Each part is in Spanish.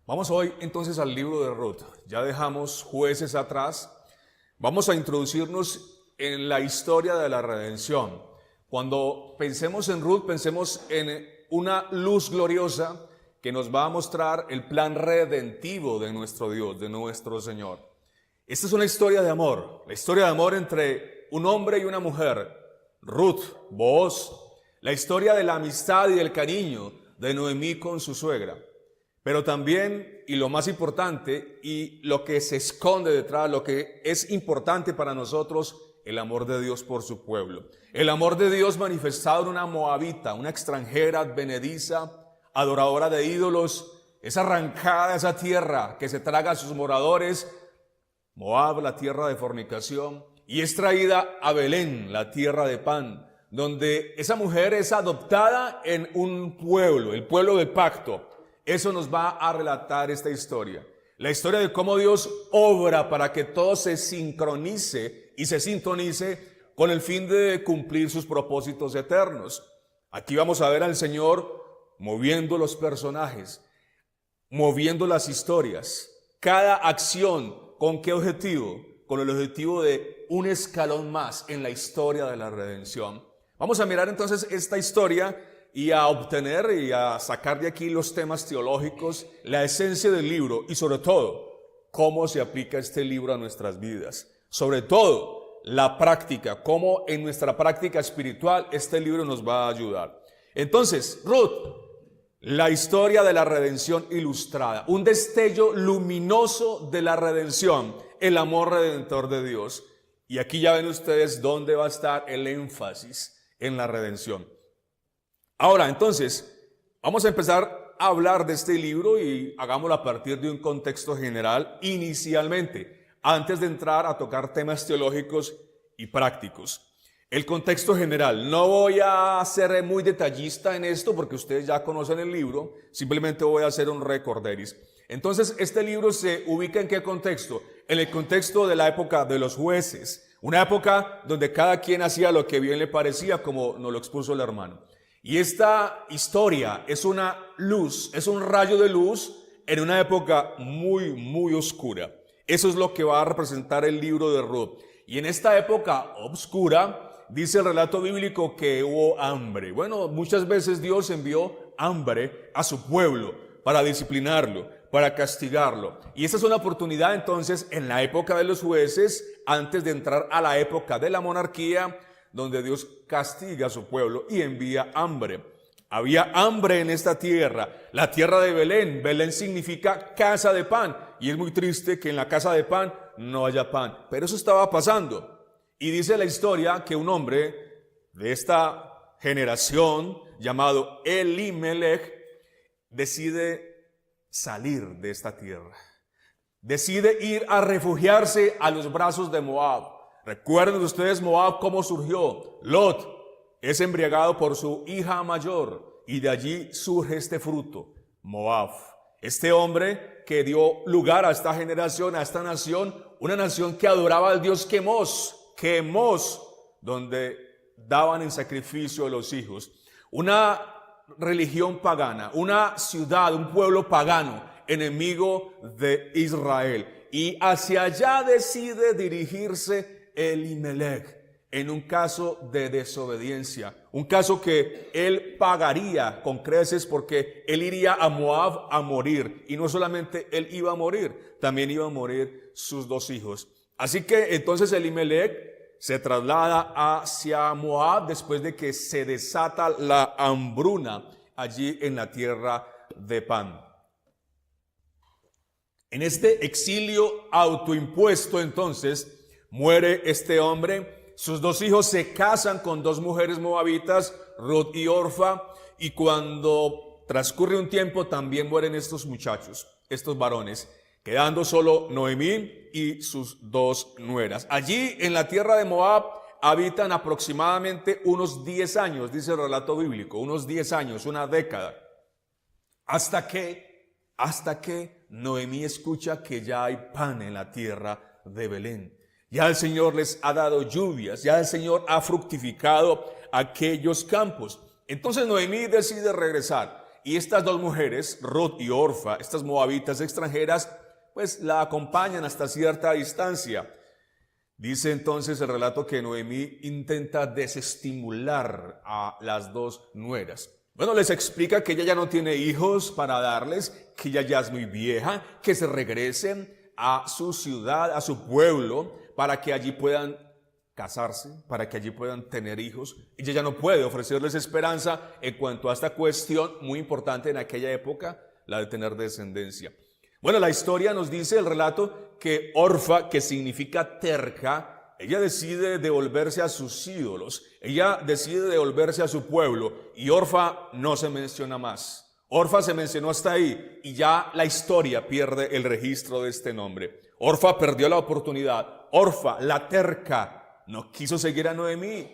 Vamos hoy entonces al libro de Ruth. Ya dejamos jueces atrás. Vamos a introducirnos en la historia de la redención. Cuando pensemos en Ruth, pensemos en una luz gloriosa que nos va a mostrar el plan redentivo de nuestro Dios, de nuestro Señor. Esta es una historia de amor, la historia de amor entre un hombre y una mujer, Ruth, Booz, la historia de la amistad y del cariño de Noemí con su suegra. Pero también, y lo más importante, y lo que se esconde detrás, lo que es importante para nosotros, el amor de Dios por su pueblo. El amor de Dios manifestado en una moabita, una extranjera advenediza, adoradora de ídolos, es arrancada de esa tierra que se traga a sus moradores, Moab, la tierra de fornicación, y es traída a Belén, la tierra de pan, donde esa mujer es adoptada en un pueblo, el pueblo del pacto. Eso nos va a relatar esta historia. La historia de cómo Dios obra para que todo se sincronice y se sintonice con el fin de cumplir sus propósitos eternos. Aquí vamos a ver al Señor moviendo los personajes, moviendo las historias. Cada acción, ¿con qué objetivo? Con el objetivo de un escalón más en la historia de la redención. Vamos a mirar entonces esta historia y a obtener y a sacar de aquí los temas teológicos, la esencia del libro y sobre todo, cómo se aplica este libro a nuestras vidas. Sobre todo, la práctica, cómo en nuestra práctica espiritual este libro nos va a ayudar. Entonces, Ruth, la historia de la redención ilustrada, un destello luminoso de la redención, el amor redentor de Dios. Y aquí ya ven ustedes dónde va a estar el énfasis en la redención. Ahora, entonces, vamos a empezar a hablar de este libro y hagámoslo a partir de un contexto general inicialmente, antes de entrar a tocar temas teológicos y prácticos. El contexto general, no voy a ser muy detallista en esto porque ustedes ya conocen el libro, simplemente voy a hacer un recorderis. Entonces, este libro se ubica ¿en qué contexto? En el contexto de la época de los jueces, una época donde cada quien hacía lo que bien le parecía, como nos lo expuso el hermano. Y esta historia es una luz, es un rayo de luz en una época muy oscura. Eso es lo que va a representar el libro de Ruth. Y en esta época oscura, dice el relato bíblico que hubo hambre. Bueno, muchas veces Dios envió hambre a su pueblo para disciplinarlo, para castigarlo. Y esa es una oportunidad entonces en la época de los jueces, antes de entrar a la época de la monarquía, donde Dios castiga a su pueblo y envía hambre. Había hambre en esta tierra, la tierra de Belén. Belén significa casa de pan. Y es muy triste que en la casa de pan no haya pan. Pero eso estaba pasando. Y dice la historia que un hombre de esta generación, llamado Elimelech, decide salir de esta tierra. Decide ir a refugiarse a los brazos de Moab. Recuerden ustedes Moab cómo surgió. Lot es embriagado por su hija mayor y de allí surge este fruto, Moab. Este hombre que dio lugar a esta generación, a esta nación, una nación que adoraba al dios Quemos, donde daban en sacrificio a los hijos. Una religión pagana, una ciudad, un pueblo pagano, enemigo de Israel. Y hacia allá decide dirigirse Elimelech en un caso de desobediencia, un caso que él pagaría con creces porque él iría a Moab a morir. Y no solamente él iba a morir, también iban a morir sus dos hijos. Así que entonces Elimelech se traslada hacia Moab después de que se desata la hambruna allí en la tierra de pan. En este exilio autoimpuesto entonces muere este hombre, sus dos hijos se casan con dos mujeres moabitas, Ruth y Orfa, y cuando transcurre un tiempo también mueren estos muchachos, estos varones, quedando solo Noemí y sus dos nueras. Allí en la tierra de Moab habitan aproximadamente unos 10 años, dice el relato bíblico, unos 10 años, una década, hasta que Noemí escucha que ya hay pan en la tierra de Belén. Ya el Señor les ha dado lluvias, ya el Señor ha fructificado aquellos campos. Entonces Noemí decide regresar y estas dos mujeres, Ruth y Orfa, estas moabitas extranjeras, pues la acompañan hasta cierta distancia. Dice entonces el relato que Noemí intenta desestimular a las dos nueras. Bueno, les explica que ella ya no tiene hijos para darles, que ella ya es muy vieja, que se regresen a su ciudad, a su pueblo, para que allí puedan casarse, para que allí puedan tener hijos. Ella ya no puede ofrecerles esperanza en cuanto a esta cuestión muy importante en aquella época, la de tener descendencia. Bueno, la historia nos dice, el relato, que Orfa, que significa terca, ella decide devolverse a sus ídolos, ella decide devolverse a su pueblo, y Orfa no se menciona más. Orfa se mencionó hasta ahí, y ya la historia pierde el registro de este nombre. Orfa perdió la oportunidad. Orfa, la terca, no quiso seguir a Noemí.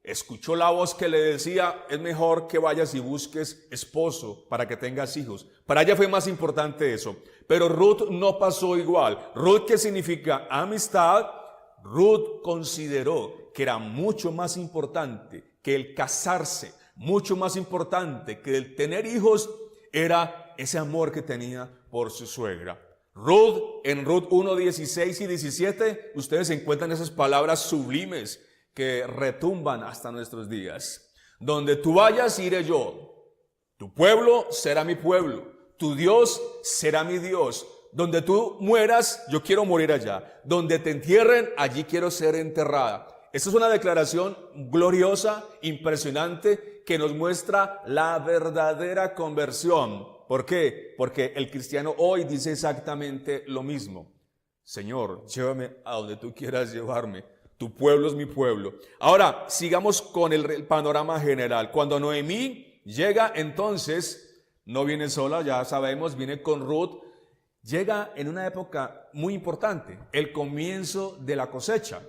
Escuchó la voz que le decía, es mejor que vayas y busques esposo para que tengas hijos. Para ella fue más importante eso. Pero Ruth no pasó igual. Ruth, que significa amistad, Ruth consideró que era mucho más importante que el casarse, mucho más importante que el tener hijos, era ese amor que tenía por su suegra. Ruth, en Ruth 1, 16 y 17, ustedes encuentran esas palabras sublimes que retumban hasta nuestros días. Donde tú vayas, iré yo. Tu pueblo será mi pueblo. Tu Dios será mi Dios. Donde tú mueras, yo quiero morir allá. Donde te entierren, allí quiero ser enterrada. Esta es una declaración gloriosa, impresionante, que nos muestra la verdadera conversión. ¿Por qué? Porque el cristiano hoy dice exactamente lo mismo. Señor, llévame a donde tú quieras llevarme. Tu pueblo es mi pueblo. Ahora, sigamos con el panorama general. Cuando Noemí llega, entonces, no viene sola, ya sabemos, viene con Ruth. Llega en una época muy importante, el comienzo de la cosecha.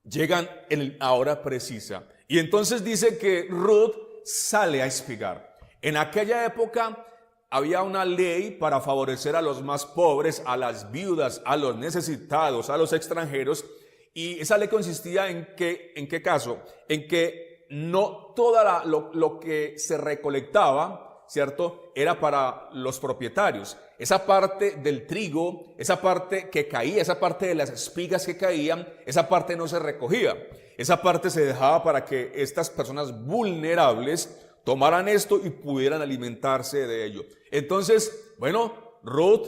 Llegan en la hora precisa. Y entonces dice que Ruth sale a espigar. En aquella época había una ley para favorecer a los más pobres, a las viudas, a los necesitados, a los extranjeros. Y esa ley consistía ¿en qué caso? En que no toda lo que se recolectaba, ¿cierto?, era para los propietarios. Esa parte del trigo, esa parte que caía, esa parte de las espigas que caían, esa parte no se recogía. Esa parte se dejaba para que estas personas vulnerables tomaran esto y pudieran alimentarse de ello. Entonces, bueno, Ruth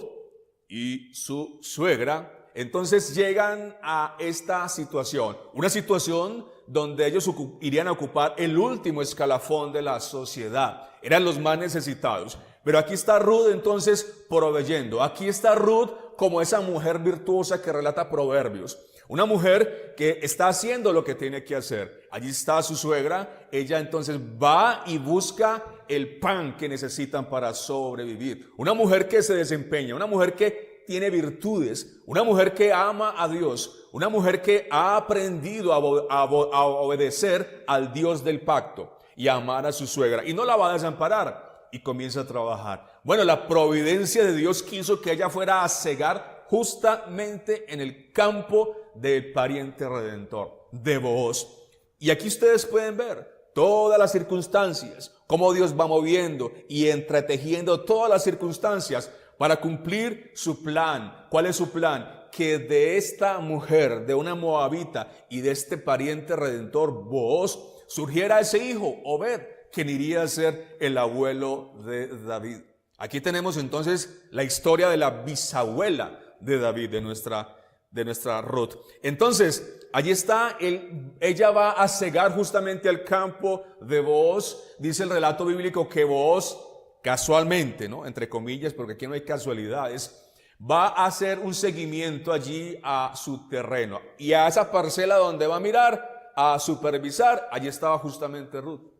y su suegra entonces llegan a esta situación, una situación donde ellos irían a ocupar el último escalafón de la sociedad, eran los más necesitados. Pero aquí está Ruth entonces proveyendo, aquí está Ruth como esa mujer virtuosa que relata Proverbios, una mujer que está haciendo lo que tiene que hacer. Allí está su suegra, ella entonces va y busca el pan que necesitan para sobrevivir. Una mujer que se desempeña, una mujer que tiene virtudes, una mujer que ama a Dios, una mujer que ha aprendido a obedecer al Dios del pacto y a amar a su suegra, y no la va a desamparar, y comienza a trabajar. Bueno, la providencia de Dios quiso que ella fuera a segar justamente en el campo del pariente redentor, de Booz. Y aquí ustedes pueden ver todas las circunstancias, cómo Dios va moviendo y entretejiendo todas las circunstancias para cumplir su plan. ¿Cuál es su plan? Que de esta mujer, de una moabita y de este pariente redentor Booz, surgiera ese hijo, Obed, quien iría a ser el abuelo de David. Aquí tenemos entonces la historia de la bisabuela de David, de nuestra Ruth. Entonces, allí está, ella va a cegar justamente al campo de Booz. Dice el relato bíblico que Booz, casualmente, ¿no?, entre comillas, porque aquí no hay casualidades, va a hacer un seguimiento allí a su terreno. Y a esa parcela donde va a mirar, a supervisar, allí estaba justamente Ruth.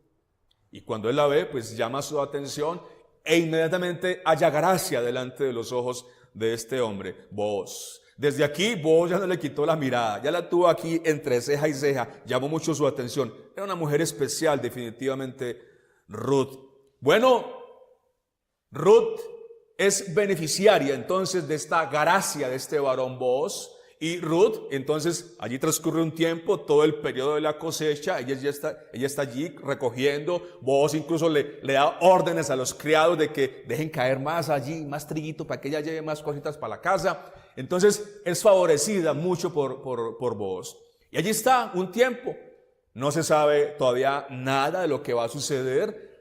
Y cuando él la ve, pues llama su atención e inmediatamente halla gracia delante de los ojos de este hombre, Booz. Desde aquí, Booz ya no le quitó la mirada, ya la tuvo aquí entre ceja y ceja, llamó mucho su atención. Era una mujer especial, definitivamente, Ruth. Bueno, Ruth es beneficiaria entonces de esta gracia de este varón Booz, Y Ruth, entonces, allí transcurre un tiempo, todo el periodo de la cosecha, ella está allí recogiendo. Booz incluso le da órdenes a los criados de que dejen caer más allí, más triguito para que ella lleve más cositas para la casa. Entonces, es favorecida mucho por Booz. Y allí está un tiempo. No se sabe todavía nada de lo que va a suceder.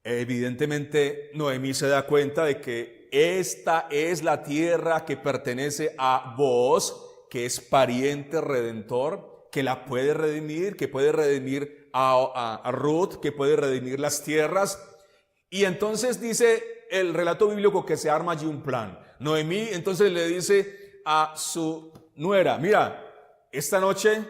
Evidentemente, Noemí se da cuenta de que esta es la tierra que pertenece a Booz, que es pariente redentor, que la puede redimir, que puede redimir a Ruth, que puede redimir las tierras. Y entonces dice el relato bíblico que se arma allí un plan. Noemí entonces le dice a su nuera: mira, esta noche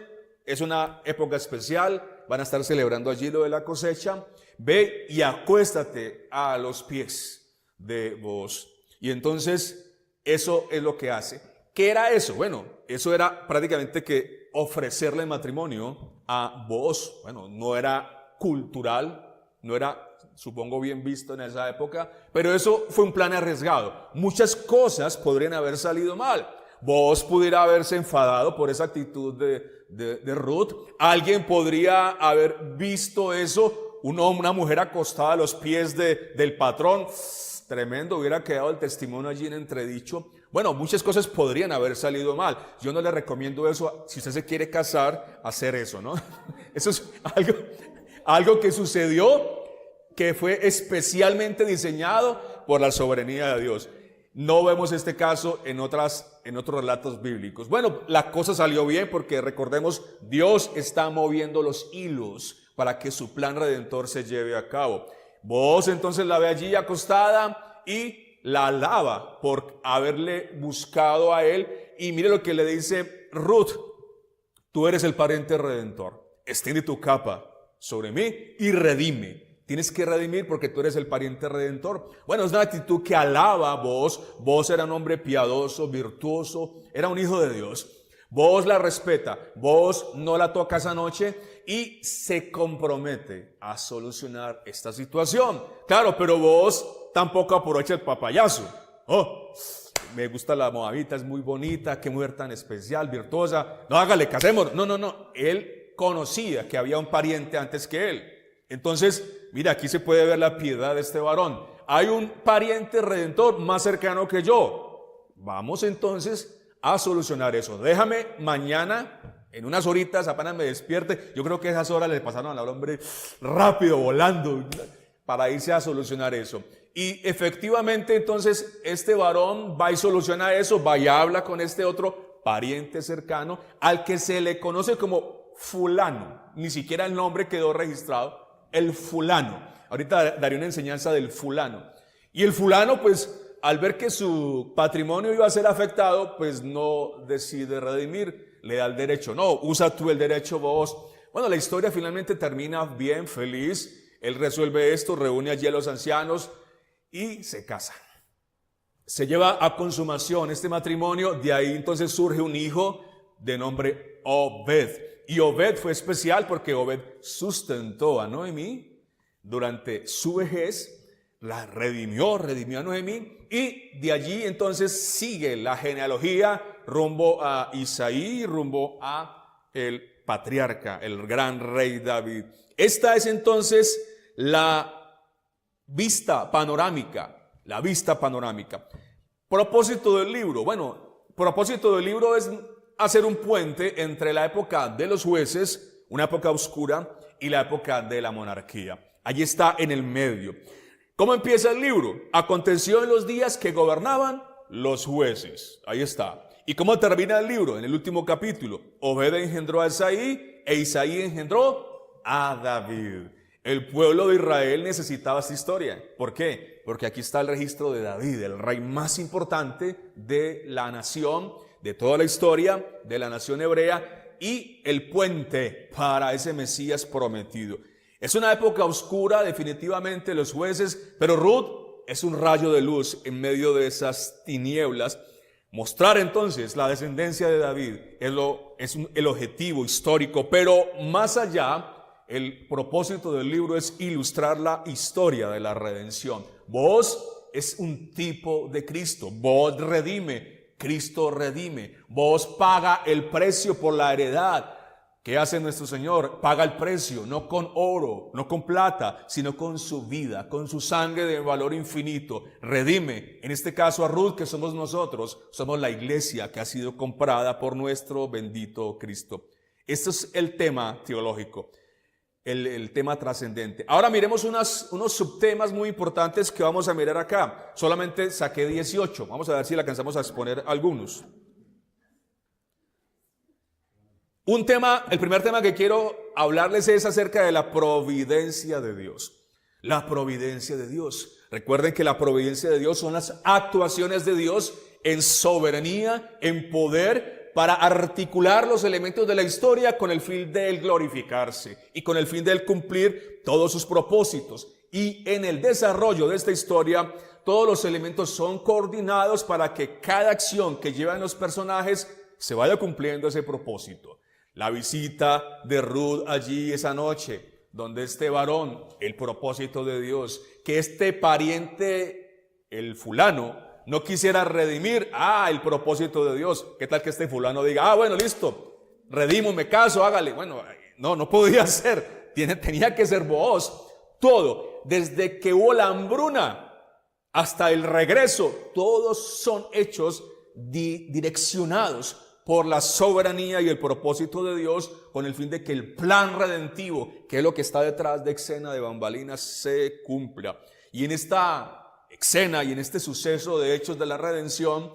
es una época especial, van a estar celebrando allí lo de la cosecha, ve y acuéstate a los pies de Booz. Y entonces eso es lo que hace. ¿Qué era eso? Bueno, eso era prácticamente que ofrecerle matrimonio a Booz. Bueno, no era cultural, no era, supongo, bien visto en esa época, pero eso fue un plan arriesgado. Muchas cosas podrían haber salido mal. Booz pudiera haberse enfadado por esa actitud de Ruth. Alguien podría haber visto eso, una mujer acostada a los pies del patrón. Tremendo, hubiera quedado el testimonio allí en entredicho. Bueno, muchas cosas podrían haber salido mal. Yo no le recomiendo eso, si usted se quiere casar, hacer eso, ¿no? Eso es algo que sucedió, que fue especialmente diseñado por la soberanía de Dios. No vemos este caso en otros relatos bíblicos. Bueno, la cosa salió bien porque, recordemos, Dios está moviendo los hilos para que su plan redentor se lleve a cabo. Booz entonces la ve allí acostada y la alaba por haberle buscado a él. Y mire lo que le dice Ruth: tú eres el pariente redentor, extiende tu capa sobre mí y redime. Tienes que redimir porque tú eres el pariente redentor. Bueno, es una actitud que alaba a Booz. Booz era un hombre piadoso, virtuoso, era un hijo de Dios. Booz la respeta, Booz no la toca esa noche y se compromete a solucionar esta situación. Claro, pero Booz tampoco aprovecha el papayazo. Oh, me gusta la moabita, es muy bonita, qué mujer tan especial, virtuosa. No, hágale, casemos. No. Él conocía que había un pariente antes que él. Entonces, mira, aquí se puede ver la piedad de este varón. Hay un pariente redentor más cercano que yo. Vamos entonces a solucionar eso. Déjame mañana, en unas horitas, apenas me despierte. Yo creo que esas horas le pasaron al hombre rápido, volando, para irse a solucionar eso. Y efectivamente, entonces, este varón va y soluciona eso, va y habla con este otro pariente cercano, al que se le conoce como fulano. Ni siquiera el nombre quedó registrado, el fulano. Ahorita daré una enseñanza del fulano. Y el fulano, pues, al ver que su patrimonio iba a ser afectado, pues no decide redimir, le da el derecho. No, usa tú el derecho vos. Bueno, la historia finalmente termina bien, feliz. Él resuelve esto, reúne allí a los ancianos y se casa. Se lleva a consumación este matrimonio, de ahí entonces surge un hijo de nombre Obed. Y Obed fue especial porque Obed sustentó a Noemí durante su vejez, la redimió a Noemí, y de allí entonces sigue la genealogía rumbo a Isaí, rumbo a el patriarca, el gran rey David. Esta es entonces la vista panorámica, Propósito del libro. Bueno, propósito del libro es hacer un puente entre la época de los jueces, una época oscura, y la época de la monarquía. Allí está en el medio. ¿Cómo empieza el libro? Aconteció en los días que gobernaban los jueces. Ahí está. ¿Y cómo termina el libro? En el último capítulo. Obed engendró a Isaí e Isaí engendró a David. El pueblo de Israel necesitaba esta historia. ¿Por qué? Porque aquí está el registro de David, el rey más importante de la nación, de toda la historia de la nación hebrea, y el puente para ese Mesías prometido. Es una época oscura, definitivamente, los jueces, pero Ruth es un rayo de luz en medio de esas tinieblas. Mostrar entonces la descendencia de David es el objetivo histórico, pero más allá, el propósito del libro es ilustrar la historia de la redención. Booz es un tipo de Cristo. Booz redime. Cristo redime. Vos paga el precio por la heredad. ¿Qué hace nuestro Señor? Paga el precio, no con oro, no con plata, sino con su vida, con su sangre de valor infinito. Redime, en este caso a Ruth, que somos nosotros, somos la iglesia que ha sido comprada por nuestro bendito Cristo. Este es el tema teológico, el tema trascendente. Ahora miremos unos subtemas muy importantes que vamos a mirar acá. Solamente saqué 18, vamos a ver si le alcanzamos a exponer algunos. El primer tema que quiero hablarles es acerca de la providencia de Dios. La providencia de Dios. Recuerden que la providencia de Dios son las actuaciones de Dios en soberanía, en poder, para articular los elementos de la historia con el fin de él glorificarse y con el fin de él cumplir todos sus propósitos. Y en el desarrollo de esta historia, todos los elementos son coordinados para que cada acción que llevan los personajes se vaya cumpliendo ese propósito. La visita de Ruth allí esa noche, donde este varón, el propósito de Dios, que este pariente, el fulano, no quisiera redimir, el propósito de Dios. ¿Qué tal que este fulano diga, bueno, listo, redimo, me caso, hágale? Bueno, no podía ser, tenía que ser vos. Todo, desde que hubo la hambruna hasta el regreso, todos son hechos direccionados por la soberanía y el propósito de Dios, con el fin de que el plan redentivo, que es lo que está detrás de escena de bambalinas, se cumpla. Y en esta escena y en este suceso de hechos de la redención,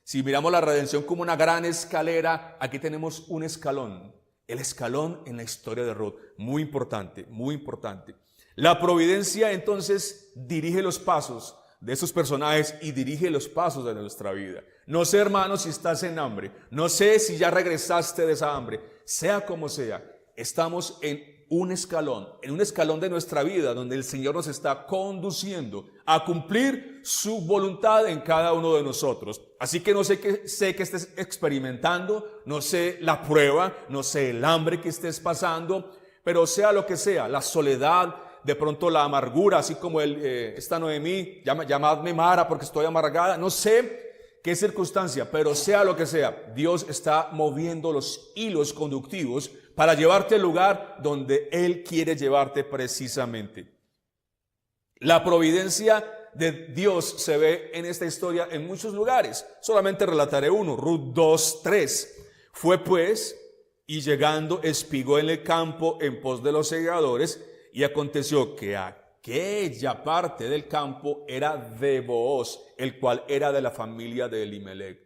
si miramos la redención como una gran escalera, aquí tenemos un escalón, el escalón en la historia de Ruth, muy importante, muy importante. La providencia entonces dirige los pasos de esos personajes y dirige los pasos de nuestra vida. No sé, hermano, si estás en hambre, no sé si ya regresaste de esa hambre, sea como sea, estamos en un escalón de nuestra vida donde el Señor nos está conduciendo a cumplir su voluntad en cada uno de nosotros. Así que no sé qué estés experimentando, no sé la prueba, no sé el hambre que estés pasando, pero sea lo que sea, la soledad, de pronto la amargura, así como esta Noemí, llamadme Mara porque estoy amargada, no sé qué circunstancia, pero sea lo que sea, Dios está moviendo los hilos conductivos para llevarte al lugar donde Él quiere llevarte precisamente. La providencia de Dios se ve en esta historia en muchos lugares. Solamente relataré uno, Ruth 2:3. Fue pues, y llegando espigó en el campo en pos de los segadores, y aconteció que aquella parte del campo era de Booz, el cual era de la familia de Elimelech.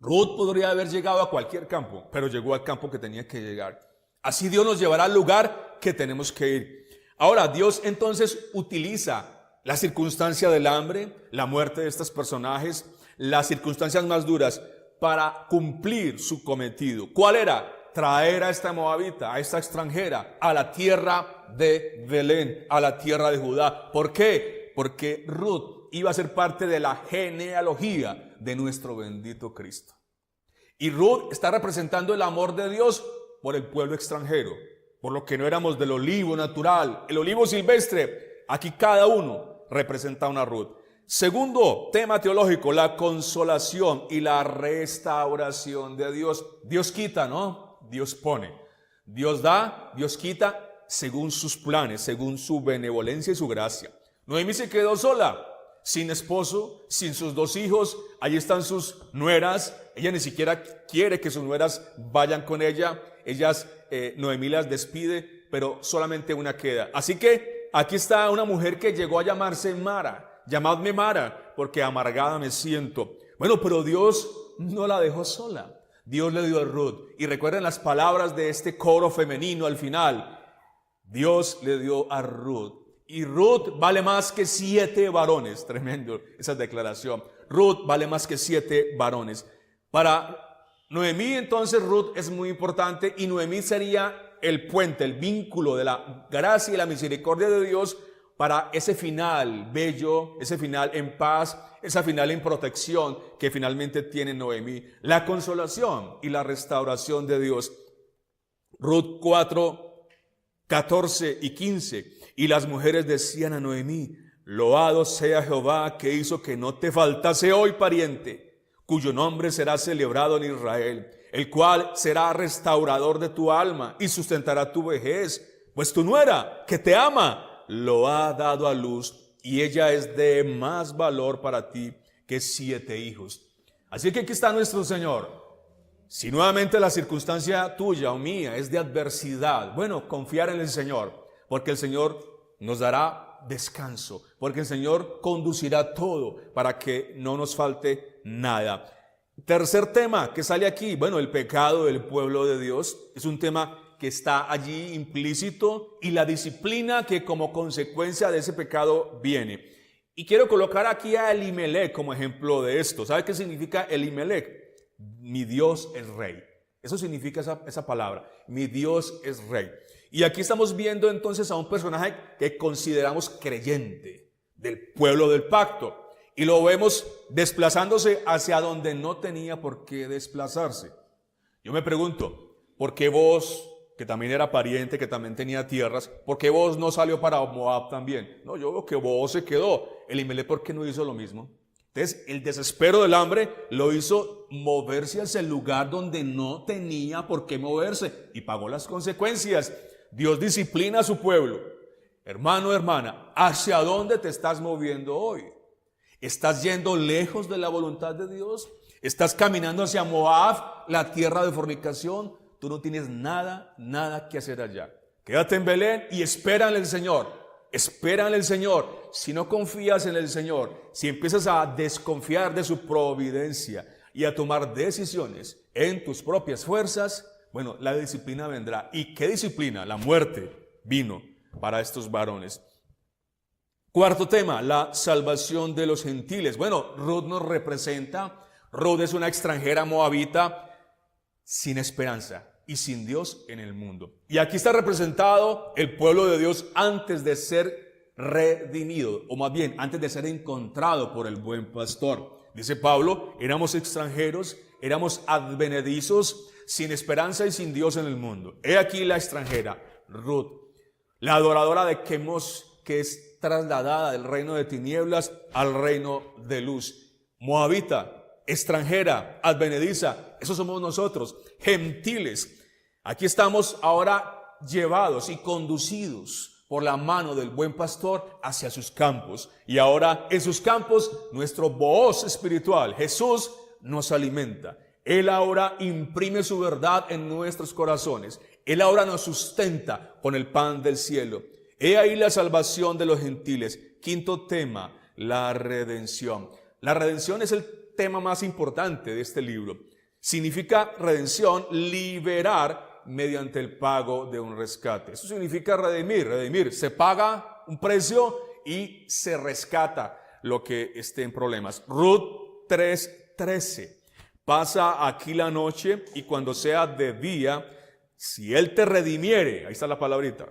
Ruth podría haber llegado a cualquier campo, pero llegó al campo que tenía que llegar. Así Dios nos llevará al lugar que tenemos que ir. Ahora, Dios entonces utiliza la circunstancia del hambre, la muerte de estos personajes, las circunstancias más duras para cumplir su cometido. ¿Cuál era? Traer a esta moabita, a esta extranjera, a la tierra de Belén, a la tierra de Judá. ¿Por qué? Porque Ruth iba a ser parte de la genealogía de nuestro bendito Cristo. Y Ruth está representando el amor de Dios por el pueblo extranjero, por lo que no éramos del olivo natural, el olivo silvestre. Aquí cada uno representa una Ruth. Segundo tema teológico, la consolación y la restauración de Dios. Dios quita, ¿no? Dios pone. Dios da, Dios quita según sus planes, según su benevolencia y su gracia. Noemí se quedó sola, sin esposo, sin sus 2 hijos. Allí están sus nueras. Ella ni siquiera quiere que sus nueras vayan con ella. Noemí las despide, pero solamente una queda. Así que aquí está una mujer que llegó a llamarse Mara. Llamadme Mara, porque amargada me siento. Bueno, pero Dios no la dejó sola. Dios le dio a Ruth. Y recuerden las palabras de este coro femenino al final. Dios le dio a Ruth. Y Ruth vale más que 7 varones. Tremendo esa declaración. Ruth vale más que 7 varones. Para Noemí entonces Ruth es muy importante. Y Noemí sería el puente, el vínculo de la gracia y la misericordia de Dios para ese final bello, ese final en paz, esa final en protección que finalmente tiene Noemí. La consolación y la restauración de Dios. Ruth 4, 14 y 15. Y las mujeres decían a Noemí: Loado sea Jehová, que hizo que no te faltase hoy pariente, cuyo nombre será celebrado en Israel, el cual será restaurador de tu alma y sustentará tu vejez, pues tu nuera, que te ama, lo ha dado a luz, y ella es de más valor para ti que 7 hijos. Así que aquí está nuestro Señor. Si nuevamente la circunstancia tuya o mía es de adversidad, bueno, confiar en el Señor, porque el Señor nos dará descanso, porque el Señor conducirá todo para que no nos falte nada. Tercer tema que sale aquí, bueno, el pecado del pueblo de Dios es un tema que está allí implícito y la disciplina que como consecuencia de ese pecado viene. Y quiero colocar aquí a Elimelec como ejemplo de esto. ¿Sabe qué significa Elimelec? Mi Dios es rey. Eso significa esa palabra. Mi Dios es rey. Y aquí estamos viendo entonces a un personaje que consideramos creyente del pueblo del pacto. Y lo vemos desplazándose hacia donde no tenía por qué desplazarse. Yo me pregunto, ¿por qué vos, que también era pariente, que también tenía tierras, por qué vos no salió para Moab también? No, yo veo que vos se quedó. Elimelec, ¿por qué no hizo lo mismo? Entonces, el desespero del hambre lo hizo moverse hacia el lugar donde no tenía por qué moverse y pagó las consecuencias. Dios disciplina a su pueblo. Hermano, hermana, ¿hacia dónde te estás moviendo hoy? ¿Estás yendo lejos de la voluntad de Dios? ¿Estás caminando hacia Moab, la tierra de fornicación? Tú no tienes nada que hacer allá. Quédate en Belén y espera en el Señor. Espera en el Señor. Si no confías en el Señor, si empiezas a desconfiar de su providencia y a tomar decisiones en tus propias fuerzas, bueno, la disciplina vendrá. ¿Y qué disciplina? La muerte vino para estos varones. Cuarto tema, la salvación de los gentiles. Bueno, Ruth nos representa. Ruth es una extranjera moabita sin esperanza y sin Dios en el mundo. Y aquí está representado el pueblo de Dios antes de ser redimido, o más bien antes de ser encontrado por el buen pastor. Dice Pablo, éramos extranjeros, éramos advenedizos, sin esperanza y sin Dios en el mundo. He aquí la extranjera, Ruth, la adoradora de Quemos, que es trasladada del reino de tinieblas al reino de luz. Moabita, extranjera, advenediza, eso somos nosotros, gentiles. Aquí estamos ahora llevados y conducidos por la mano del buen pastor hacia sus campos. Y ahora en sus campos nuestro Booz espiritual, Jesús, nos alimenta. Él ahora imprime su verdad en nuestros corazones. Él ahora nos sustenta con el pan del cielo. He ahí la salvación de los gentiles. Quinto tema, la redención. La redención es el tema más importante de este libro. Significa redención, liberar mediante el pago de un rescate. Eso significa redimir. Redimir, se paga un precio y se rescata lo que esté en problemas. Ruth 3:13. Pasa aquí la noche y cuando sea de día, si él te redimiere, ahí está la palabrita,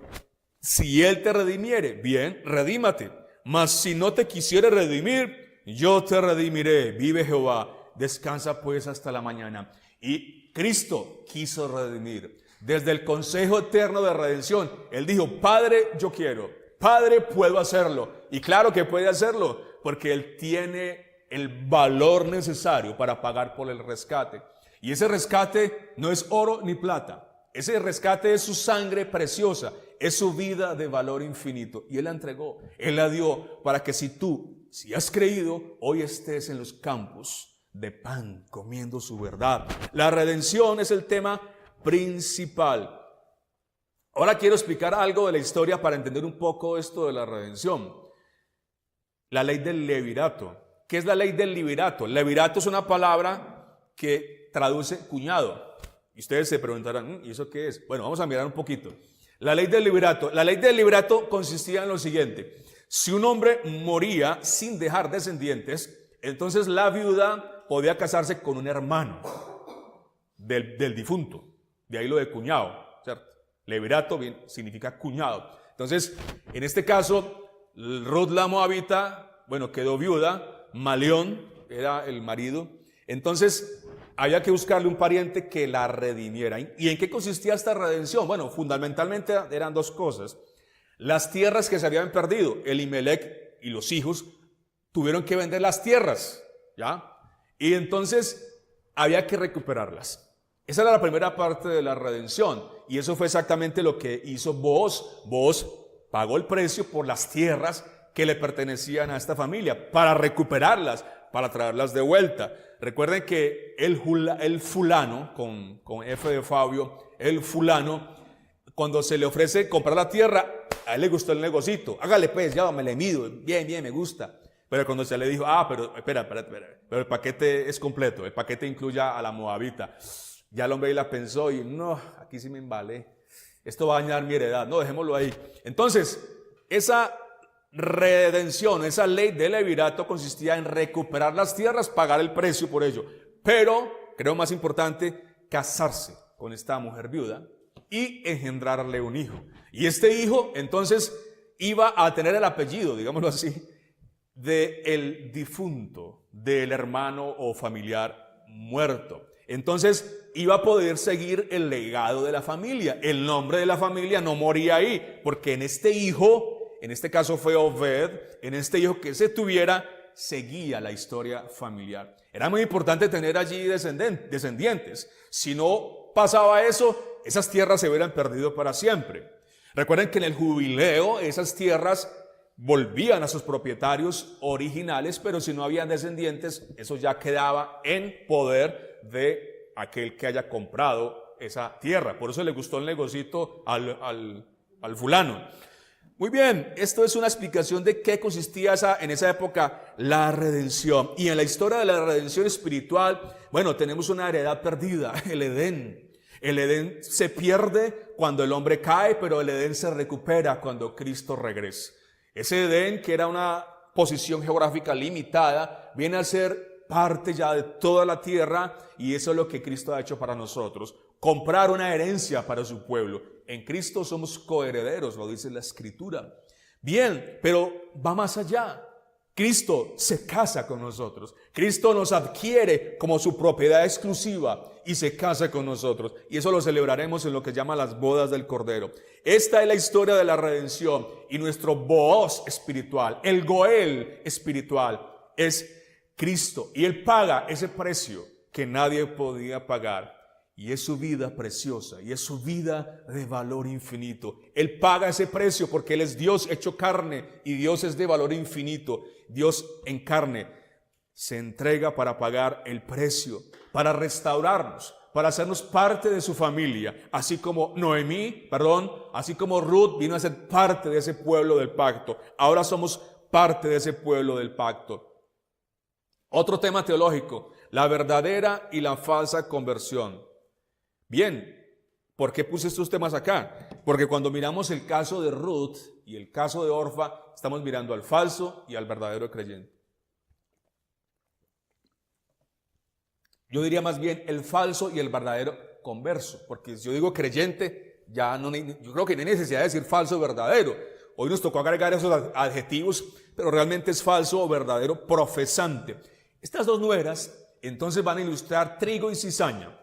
si él te redimiere, bien, redímate. Mas si no te quisiere redimir, yo te redimiré, vive Jehová. Descansa pues hasta la mañana. Y Cristo quiso redimir. Desde el consejo eterno de redención, Él dijo, Padre, yo quiero. Padre, puedo hacerlo. Y claro que puede hacerlo, porque Él tiene el valor necesario para pagar por el rescate. Y ese rescate no es oro ni plata. Ese rescate es su sangre preciosa, es su vida de valor infinito. Y Él la entregó, Él la dio para que si has creído, hoy estés en los campos de pan, comiendo su verdad. La redención es el tema principal. Ahora quiero explicar algo de la historia para entender un poco esto de la redención. La ley del levirato. ¿Qué es la ley del levirato? Levirato es una palabra que traduce cuñado. Y ustedes se preguntarán, ¿y eso qué es? Bueno, vamos a mirar un poquito. La ley del levirato. La ley del levirato consistía en lo siguiente. Si un hombre moría sin dejar descendientes, entonces la viuda podía casarse con un hermano del difunto. De ahí lo de cuñado, ¿cierto? Levirato bien, significa cuñado. Entonces, en este caso, Ruth la moabita, bueno, quedó viuda. Malión era el marido. Entonces, había que buscarle un pariente que la redimiera. ¿Y en qué consistía esta redención? Bueno, fundamentalmente eran dos cosas. Las tierras que se habían perdido. Elimelec y los hijos tuvieron que vender las tierras, ¿ya? Y entonces había que recuperarlas. Esa era la primera parte de la redención, y eso fue exactamente lo que hizo Booz. Booz pagó el precio por las tierras que le pertenecían a esta familia, para recuperarlas, para traerlas de vuelta. Recuerden que el fulano, con F de Fabio, el fulano, cuando se le ofrece comprar la tierra, a él le gustó el negocito. Hágale pues, ya me le mido, bien, me gusta. Pero cuando se le dijo, pero espera, pero el paquete es completo, el paquete incluye a la moabita. Ya el hombre ahí la pensó y no, aquí sí me embalé. Esto va a dañar mi heredad, no, dejémoslo ahí. Entonces, esa redención, esa ley del levirato consistía en recuperar las tierras, pagar el precio por ello. Pero, creo más importante, casarse con esta mujer viuda y engendrarle un hijo. Y este hijo, entonces, iba a tener el apellido, digámoslo así, del difunto, del hermano o familiar muerto. Entonces iba a poder seguir el legado de la familia. El nombre de la familia no moría ahí, porque en este hijo, en este caso fue Obed, en este hijo que se tuviera, seguía la historia familiar. Era muy importante tener allí descendientes. Si no pasaba eso, esas tierras se hubieran perdido para siempre. Recuerden que en el jubileo esas tierras volvían a sus propietarios originales, pero si no habían descendientes, eso ya quedaba en poder de aquel que haya comprado esa tierra. Por eso le gustó el negocito al fulano. Muy bien, esto es una explicación de qué consistía en esa época la redención. Y en la historia de la redención espiritual, bueno, tenemos una heredad perdida, el Edén. El Edén se pierde cuando el hombre cae, pero el Edén se recupera cuando Cristo regresa. Ese Edén, que era una posición geográfica limitada, viene a ser parte ya de toda la tierra, y eso es lo que Cristo ha hecho para nosotros, comprar una herencia para su pueblo. En Cristo somos coherederos, lo dice la Escritura. Bien, pero va más allá. Cristo se casa con nosotros. Cristo nos adquiere como su propiedad exclusiva y se casa con nosotros. Y eso lo celebraremos en lo que llama las bodas del Cordero. Esta es la historia de la redención, y nuestro Booz espiritual, el Goel espiritual, es Cristo. Y Él paga ese precio que nadie podía pagar. Y es su vida preciosa, y es su vida de valor infinito. Él paga ese precio porque Él es Dios hecho carne, y Dios es de valor infinito. Dios en carne se entrega para pagar el precio, para restaurarnos, para hacernos parte de su familia, así como así como Ruth vino a ser parte de ese pueblo del pacto. Ahora somos parte de ese pueblo del pacto. Otro tema teológico, la verdadera y la falsa conversión. Bien, ¿por qué puse estos temas acá? Porque cuando miramos el caso de Ruth y el caso de Orfa, estamos mirando al falso y al verdadero creyente. Yo diría más bien el falso y el verdadero converso, porque si yo digo creyente, yo creo que no hay necesidad de decir falso o verdadero. Hoy nos tocó agregar esos adjetivos, pero realmente es falso o verdadero profesante. Estas dos nueras entonces van a ilustrar trigo y cizaña.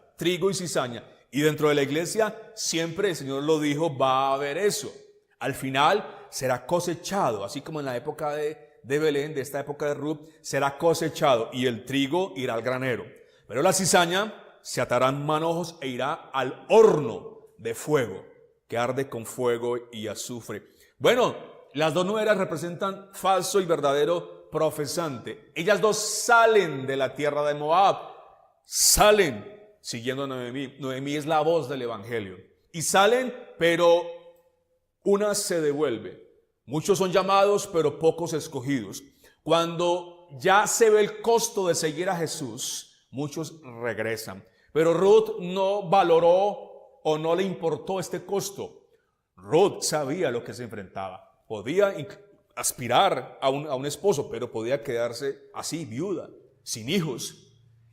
Y dentro de la iglesia, siempre el Señor lo dijo, va a haber eso. Al final será cosechado, así como en la época de Belén, de esta época de Ruth, será cosechado, y el trigo irá al granero. Pero la cizaña se atarán manojos e irá al horno de fuego, que arde con fuego y azufre. Bueno, las dos nueras representan falso y verdadero profesante. Ellas dos salen de la tierra de Moab, salen siguiendo a Noemí. Noemí es la voz del evangelio. Y salen, pero una se devuelve. Muchos son llamados, pero pocos escogidos. Cuando ya se ve el costo de seguir a Jesús, muchos regresan. Pero Ruth no valoró o no le importó este costo. Ruth sabía lo que se enfrentaba. Podía aspirar a un esposo, pero podía quedarse así, viuda, sin hijos.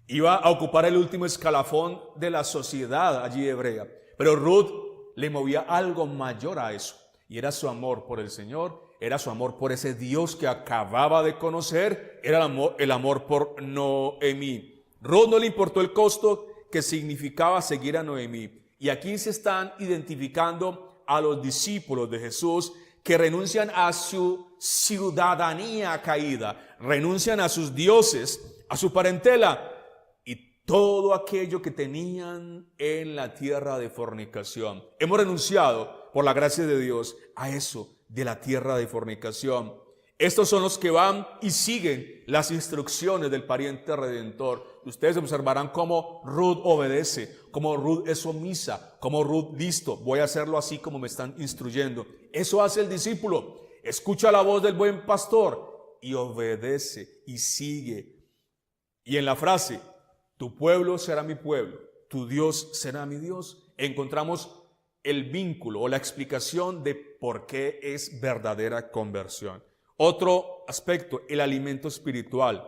Iba a ocupar el último escalafón de la sociedad allí hebrea. Pero Ruth le movía algo mayor a eso. Y era su amor por el Señor, era su amor por ese Dios que acababa de conocer, era el amor por Noemí. Ruth no le importó el costo que significaba seguir a Noemí. Y aquí se están identificando a los discípulos de Jesús que renuncian a su ciudadanía caída, renuncian a sus dioses, a su parentela y todo aquello que tenían en la tierra de fornicación. Hemos renunciado, por la gracia de Dios, a eso de la tierra de fornicación. Estos son los que van y siguen las instrucciones del pariente redentor. Ustedes observarán cómo Ruth obedece, cómo Ruth es omisa, cómo Ruth, listo, voy a hacerlo así como me están instruyendo. Eso hace el discípulo. Escucha la voz del buen pastor y obedece y sigue. Y en la frase, tu pueblo será mi pueblo, tu Dios será mi Dios, encontramos el vínculo o la explicación de por qué es verdadera conversión. Otro aspecto, el alimento espiritual.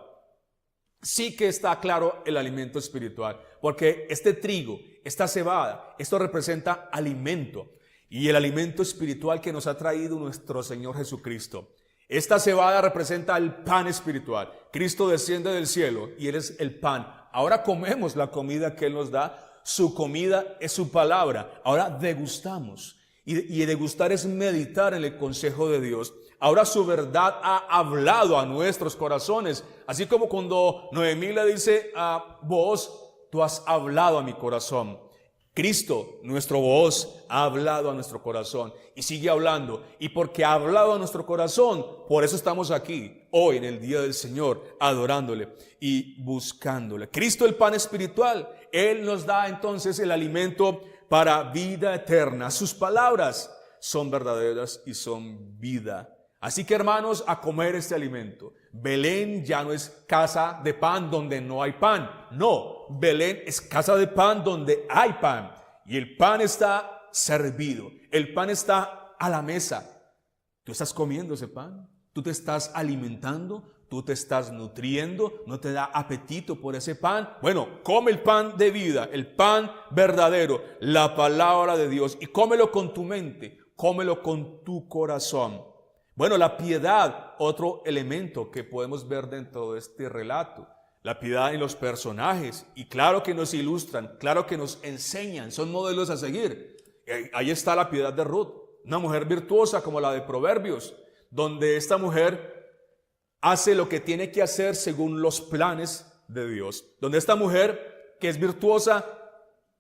Sí que está claro el alimento espiritual, porque este trigo, esta cebada, esto representa alimento, y el alimento espiritual que nos ha traído nuestro Señor Jesucristo. Esta cebada representa el pan espiritual. Cristo desciende del cielo y Él es el pan. Ahora comemos la comida que Él nos da. Su comida es su palabra. Ahora degustamos. Y degustar es meditar en el consejo de Dios. Ahora su verdad ha hablado a nuestros corazones. Así como cuando Noemí le dice a Booz, tú has hablado a mi corazón. Cristo, nuestro Booz, ha hablado a nuestro corazón y sigue hablando. Y porque ha hablado a nuestro corazón, por eso estamos aquí, hoy en el día del Señor, adorándole y buscándole. Cristo, el pan espiritual, Él nos da entonces el alimento para vida eterna. Sus palabras son verdaderas y son vida. Así que, hermanos, a comer este alimento. Belén ya no es casa de pan donde no hay pan. No, Belén es casa de pan donde hay pan. Y el pan está servido. El pan está a la mesa. ¿Tú estás comiendo ese pan? ¿Tú te estás alimentando? ¿Tú te estás nutriendo? ¿No te da apetito por ese pan? Bueno, come el pan de vida, el pan verdadero, la palabra de Dios. Y cómelo con tu mente, cómelo con tu corazón. Bueno, la piedad, otro elemento que podemos ver dentro de este relato. La piedad en los personajes. Y claro que nos ilustran, claro que nos enseñan, son modelos a seguir. Ahí está la piedad de Ruth, una mujer virtuosa como la de Proverbios, donde esta mujer hace lo que tiene que hacer según los planes de Dios. Donde esta mujer que es virtuosa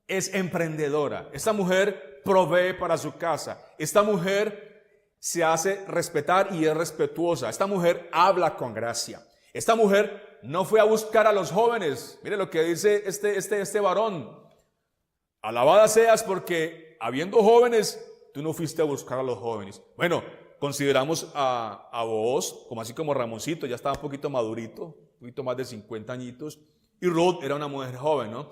es emprendedora. Esta mujer provee para su casa. Esta mujer se hace respetar y es respetuosa. Esta mujer habla con gracia. Esta mujer no fue a buscar a los jóvenes. Mire lo que dice este varón. Alabada seas porque habiendo jóvenes, tú no fuiste a buscar a los jóvenes. Bueno, consideramos a Booz, como así como Ramoncito, ya estaba un poquito madurito, un poquito más de 50 añitos. Y Ruth era una mujer joven, ¿no?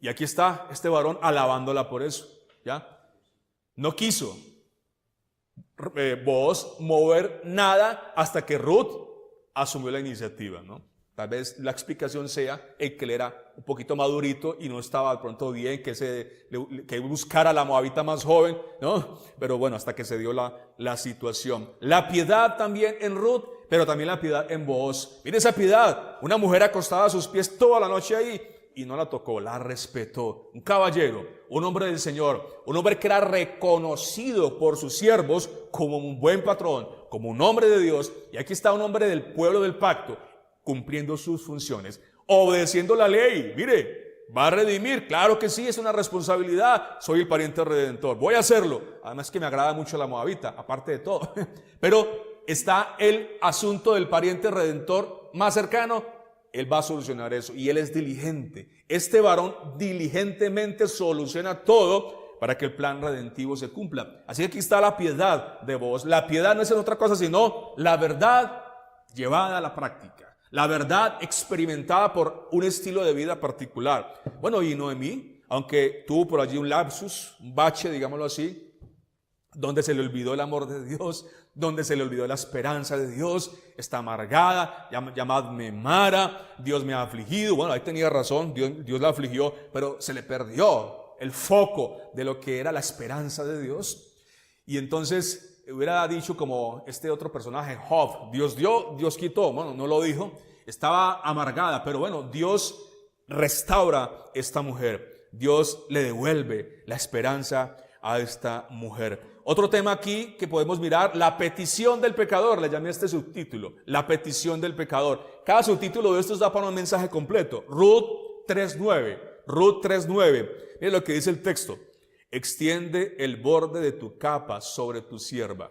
Y aquí está este varón alabándola por eso, ¿ya? No quiso Booz mover nada hasta que Ruth asumió la iniciativa, ¿no? Tal vez la explicación sea el que él era un poquito madurito y no estaba de pronto bien que buscara a la moabita más joven, ¿no? Pero bueno, hasta que se dio la situación. La piedad también en Ruth, pero también la piedad en Booz. Mire esa piedad, una mujer acostada a sus pies toda la noche ahí, y no la tocó, la respetó. Un caballero, un hombre del Señor, un hombre que era reconocido por sus siervos como un buen patrón, como un hombre de Dios. Y aquí está un hombre del pueblo del pacto, cumpliendo sus funciones, obedeciendo la ley. Mire, va a redimir, claro que sí, es una responsabilidad. Soy el pariente redentor, voy a hacerlo. Además que me agrada mucho la moabita, aparte de todo. Pero está el asunto del pariente redentor más cercano. Él va a solucionar eso y él es diligente. Este varón diligentemente soluciona todo para que el plan redentivo se cumpla. Así que aquí está la piedad de Booz. La piedad no es otra cosa sino la verdad llevada a la práctica. La verdad experimentada por un estilo de vida particular. Bueno, y Noemí, aunque tuvo por allí un lapsus, un bache, digámoslo así, donde se le olvidó el amor de Dios, donde se le olvidó la esperanza de Dios, está amargada, llamadme Mara, Dios me ha afligido. Bueno, ahí tenía razón, Dios la afligió, pero se le perdió el foco de lo que era la esperanza de Dios. Y entonces hubiera dicho como este otro personaje, Job, Dios dio, Dios quitó. Bueno, no lo dijo, estaba amargada, pero bueno, Dios restaura esta mujer, Dios le devuelve la esperanza a esta mujer. Otro tema aquí que podemos mirar, la petición del pecador. Le llamé a este subtítulo, la petición del pecador. Cada subtítulo de estos da para un mensaje completo. Ruth 3:9. Ruth 3:9. Miren lo que dice el texto. Extiende el borde de tu capa sobre tu sierva.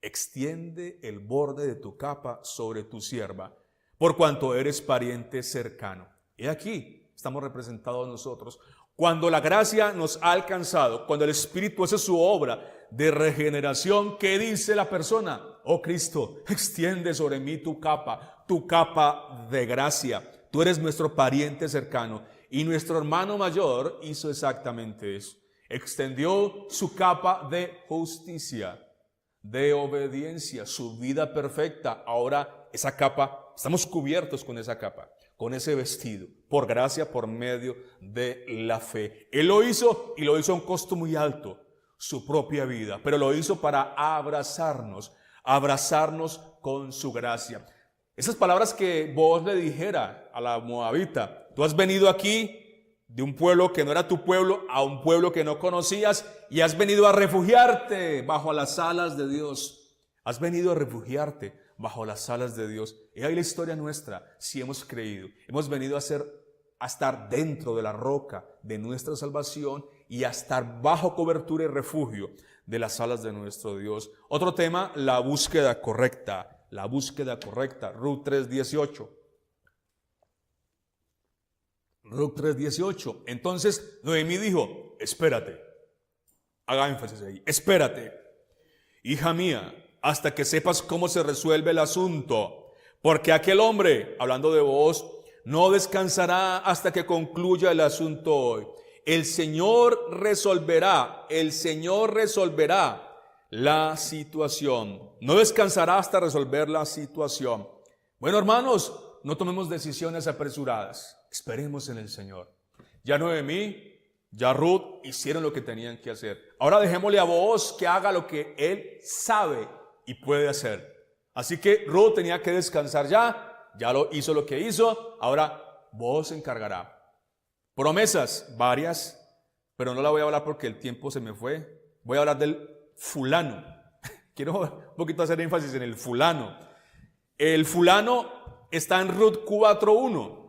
Extiende el borde de tu capa sobre tu sierva, por cuanto eres pariente cercano. Y aquí estamos representados nosotros. Cuando la gracia nos ha alcanzado, cuando el Espíritu hace su obra de regeneración, ¿qué dice la persona? Oh Cristo, extiende sobre mí tu capa de gracia. Tú eres nuestro pariente cercano. Y nuestro hermano mayor hizo exactamente eso. Extendió su capa de justicia, de obediencia, su vida perfecta. Ahora esa capa, estamos cubiertos con esa capa, con ese vestido, por gracia, por medio de la fe. Él lo hizo y lo hizo a un costo muy alto, su propia vida, pero lo hizo para abrazarnos con su gracia. Esas palabras que Booz le dijera a la moabita: tú has venido aquí de un pueblo que no era tu pueblo a un pueblo que no conocías y has venido a refugiarte bajo las alas de Dios. Has venido a refugiarte bajo las alas de Dios. Y ahí la historia nuestra, si hemos creído. Hemos venido a estar dentro de la roca de nuestra salvación y a estar bajo cobertura y refugio de las alas de nuestro Dios. Otro tema, la búsqueda correcta. La búsqueda correcta. Ruth 3:18. Ruth 3:18. Entonces Noemí dijo: espérate. Haga énfasis ahí. Espérate, hija mía, hasta que sepas cómo se resuelve el asunto. Porque aquel hombre, hablando de vos, no descansará hasta que concluya el asunto hoy. El Señor resolverá la situación. No descansará hasta resolver la situación. Bueno, hermanos, no tomemos decisiones apresuradas. Esperemos en el Señor. Ya Noemí, ya Ruth hicieron lo que tenían que hacer. Ahora dejémosle a Booz que haga lo que él sabe y puede hacer. Así que Ruth tenía que descansar ya lo hizo lo que hizo. Ahora Booz se encargará. Promesas varias, pero no la voy a hablar porque el tiempo se me fue. Voy a hablar del fulano. Quiero un poquito hacer énfasis en el fulano. El fulano está en Ruth 4:1.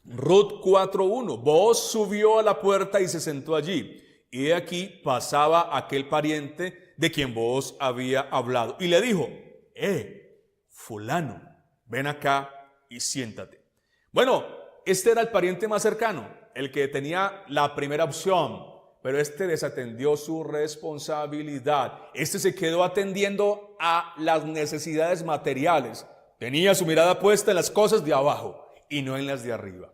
Ruth 4:1. Booz subió a la puerta y se sentó allí. Y de aquí pasaba aquel pariente de quien Booz había hablado. Y le dijo: fulano, ven acá y siéntate. Bueno, este era el pariente más cercano, el que tenía la primera opción. Pero este desatendió su responsabilidad. Este se quedó atendiendo a las necesidades materiales. Tenía su mirada puesta en las cosas de abajo y no en las de arriba.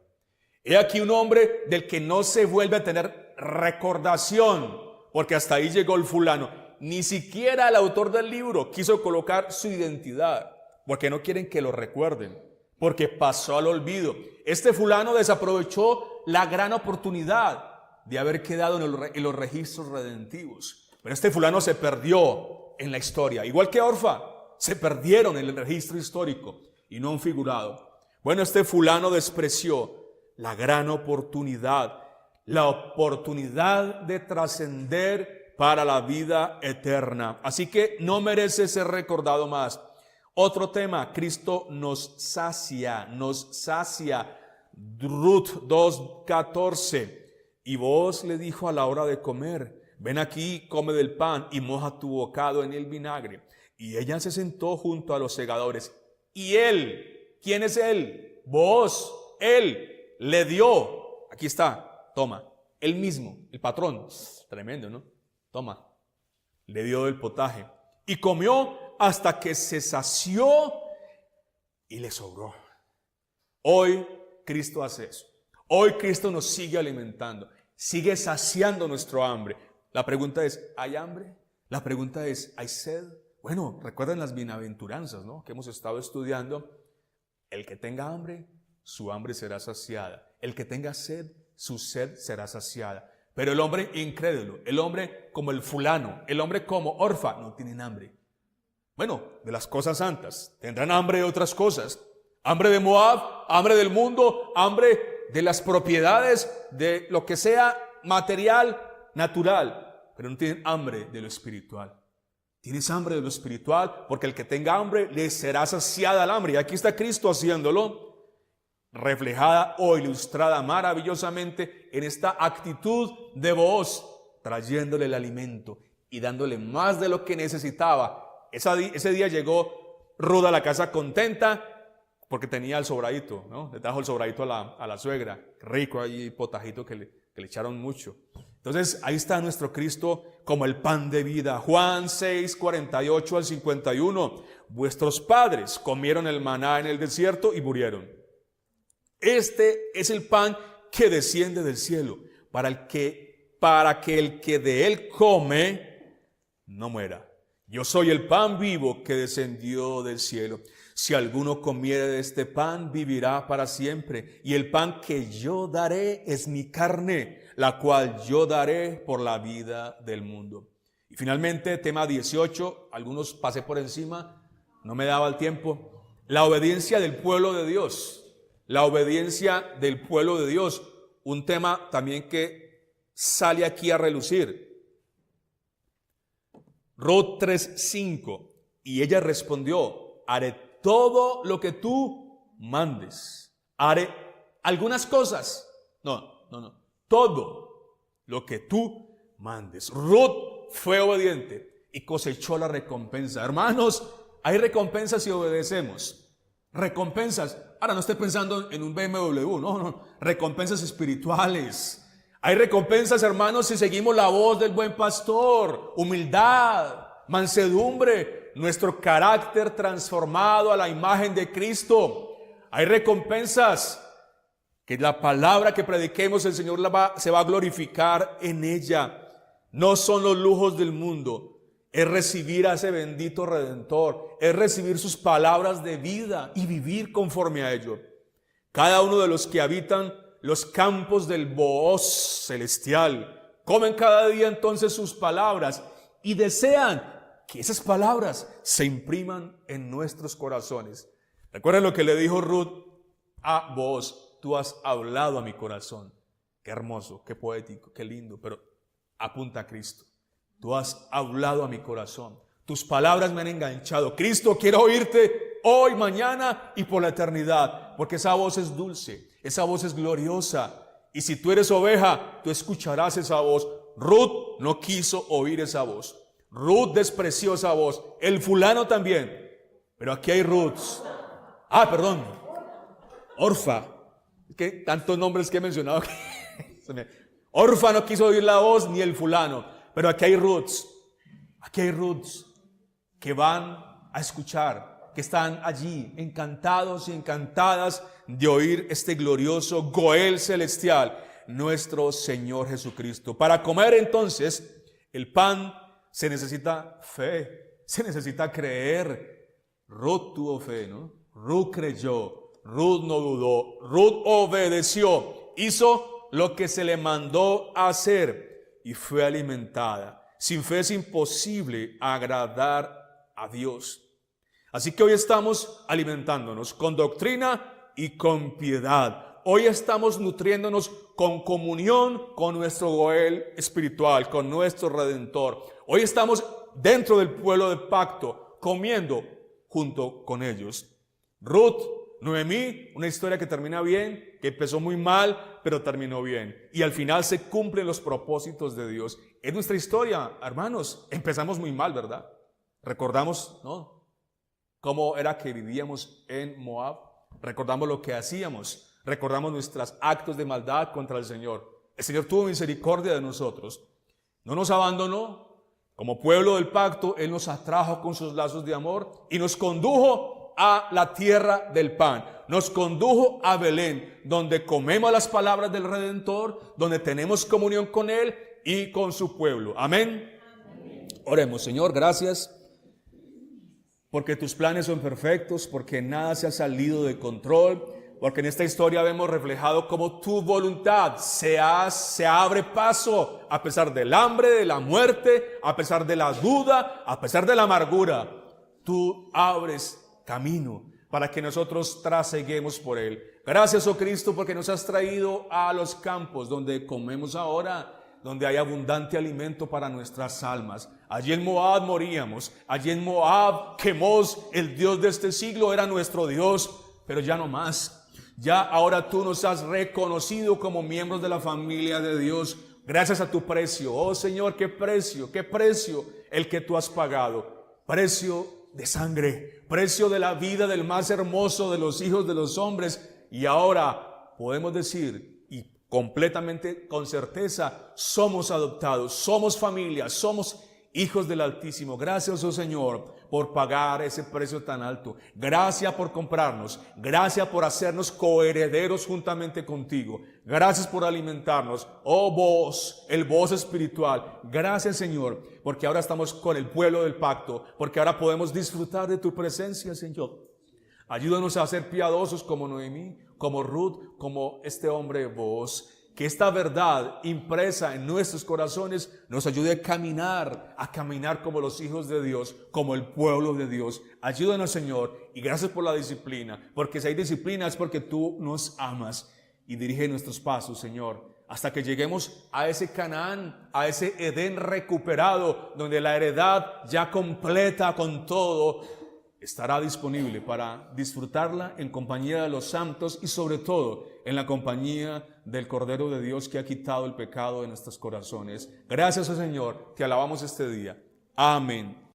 He aquí un hombre del que no se vuelve a tener recordación, porque hasta ahí llegó el fulano. Ni siquiera el autor del libro quiso colocar su identidad, porque no quieren que lo recuerden, porque pasó al olvido. Este fulano desaprovechó la gran oportunidad de haber quedado en los registros redentivos. Pero este fulano se perdió en la historia, igual que Orfa, se perdieron en el registro histórico y no han figurado. Bueno, este fulano despreció la gran oportunidad, la oportunidad de trascender para la vida eterna. Así que no merece ser recordado más. Otro tema, Cristo nos sacia. Ruth 2:14. Y Booz le dijo a la hora de comer: ven aquí, come del pan y moja tu bocado en el vinagre. Y ella se sentó junto a los segadores. Y él, ¿quién es él? Booz, él le dio. Aquí está, toma, él mismo, el patrón. Tremendo, ¿no? Toma, le dio del potaje. Y comió hasta que se sació y le sobró. Hoy Cristo hace eso. Hoy Cristo nos sigue alimentando, sigue saciando nuestro hambre. La pregunta es, ¿hay hambre? La pregunta es, ¿hay sed? Bueno, recuerden las bienaventuranzas, ¿no?, que hemos estado estudiando. El que tenga hambre, su hambre será saciada. El que tenga sed, su sed será saciada. Pero el hombre incrédulo, el hombre como el fulano, el hombre como Orfa, no tienen hambre. Bueno, de las cosas santas. Tendrán hambre de otras cosas. Hambre de Moab, hambre del mundo, hambre de las propiedades, de lo que sea material, natural. pero no tienen hambre de lo espiritual. ¿Tienes hambre de lo espiritual? Porque el que tenga hambre le será saciada el hambre. Y aquí está Cristo haciéndolo, reflejada o ilustrada maravillosamente en esta actitud de Booz, trayéndole el alimento y dándole más de lo que necesitaba. Ese día llegó Ruth a la casa contenta porque tenía el sobradito, ¿no? Le trajo el sobradito a la suegra. Rico allí, potajito que le echaron mucho. Entonces, ahí está nuestro Cristo como el pan de vida. Juan 6, 48 al 51. Vuestros padres comieron el maná en el desierto y murieron. Este es el pan que desciende del cielo, para que el que de él come no muera. Yo soy el pan vivo que descendió del cielo. Si alguno comiere de este pan, vivirá para siempre. Y el pan que yo daré es mi carne, la cual yo daré por la vida del mundo. Y finalmente, tema 18, algunos pasé por encima, no me daba el tiempo. La obediencia del pueblo de Dios. La obediencia del pueblo de Dios. Un tema también que sale aquí a relucir. Ruth 3:5. Y ella respondió: haré todo lo que tú mandes. Haré algunas cosas. No. Todo lo que tú mandes. Ruth fue obediente y cosechó la recompensa. Hermanos, hay recompensas si obedecemos. Recompensas. Ahora no estoy pensando en un BMW, no. Recompensas espirituales. Hay recompensas, hermanos, si seguimos la voz del buen pastor. Humildad, mansedumbre, nuestro carácter transformado a la imagen de Cristo. Hay recompensas que la palabra que prediquemos el Señor se va a glorificar en ella. No son los lujos del mundo, es recibir a ese bendito Redentor, es recibir sus palabras de vida y vivir conforme a ello. Cada uno de los que habitan los campos del Booz celestial comen cada día entonces sus palabras y desean que esas palabras se impriman en nuestros corazones. Recuerden lo que le dijo Ruth a Booz: tú has hablado a mi corazón. Qué hermoso, qué poético, qué lindo, pero apunta a Cristo. Tú has hablado a mi corazón. Tus palabras me han enganchado. Cristo, quiero oírte hoy, mañana y por la eternidad, porque esa voz es dulce, esa voz es gloriosa. Y si tú eres oveja, tú escucharás esa voz. Ruth no quiso oír esa voz. Ruth despreció esa voz. El fulano también. Pero aquí hay Ruths. Orfa. Que tantos nombres que he mencionado. Orfa no quiso oír la voz, ni el fulano. Pero aquí hay Ruths. Aquí hay Ruths que van a escuchar, que están allí encantados y encantadas de oír este glorioso Goel celestial, nuestro Señor Jesucristo. Para comer entonces el pan se necesita fe, se necesita creer. Ruth tuvo fe, ¿no? Ruth creyó, Ruth no dudó, Ruth obedeció, hizo lo que se le mandó hacer y fue alimentada. Sin fe es imposible agradar a Dios. Así que hoy estamos alimentándonos con doctrina y con piedad. Hoy estamos nutriéndonos con comunión con nuestro Goel espiritual, con nuestro Redentor. Hoy estamos dentro del pueblo de pacto, comiendo junto con ellos. Ruth, Noemí, una historia que termina bien, que empezó muy mal, pero terminó bien. Y al final se cumplen los propósitos de Dios. Es nuestra historia, hermanos. Empezamos muy mal, ¿verdad? Recordamos, ¿no?, cómo era que vivíamos en Moab. Recordamos lo que hacíamos. Recordamos nuestros actos de maldad contra el Señor. El Señor tuvo misericordia de nosotros. No nos abandonó. Como pueblo del pacto, Él nos atrajo con sus lazos de amor y nos condujo a la tierra del pan. Nos condujo a Belén, donde comemos las palabras del Redentor, donde tenemos comunión con Él y con su pueblo. Amén. Amén. Oremos. Señor, gracias porque tus planes son perfectos, porque nada se ha salido de control, porque en esta historia vemos reflejado cómo tu voluntad se abre paso a pesar del hambre, de la muerte, a pesar de la duda, a pesar de la amargura. Tú abres camino para que nosotros traseguemos por él. Gracias, oh Cristo, porque nos has traído a los campos donde comemos ahora, donde hay abundante alimento para nuestras almas. Allí en Moab moríamos, allí en Moab Quemos, el Dios de este siglo, era nuestro Dios, pero ya no más. Ya ahora tú nos has reconocido como miembros de la familia de Dios, gracias a tu precio. Oh Señor, qué precio el que tú has pagado. Precio de sangre, precio de la vida del más hermoso de los hijos de los hombres. Y ahora podemos decir, y completamente con certeza, somos adoptados, somos familia, somos hijos del Altísimo. Gracias, oh Señor, por pagar ese precio tan alto. Gracias por comprarnos. Gracias por hacernos coherederos juntamente contigo. Gracias por alimentarnos. Oh voz, el voz espiritual. Gracias, Señor, porque ahora estamos con el pueblo del pacto, porque ahora podemos disfrutar de tu presencia, Señor. Ayúdanos a ser piadosos como Noemí, como Ruth, como este hombre Boaz. Que esta verdad impresa en nuestros corazones nos ayude a caminar como los hijos de Dios, como el pueblo de Dios. Ayúdanos, Señor, y gracias por la disciplina, porque si hay disciplina es porque tú nos amas. Y dirige nuestros pasos, Señor, hasta que lleguemos a ese Canaán, a ese Edén recuperado, donde la heredad ya completa con todo estará disponible para disfrutarla en compañía de los santos y sobre todo en la compañía del Cordero de Dios que ha quitado el pecado de nuestros corazones. Gracias, oh Señor, te alabamos este día. Amén.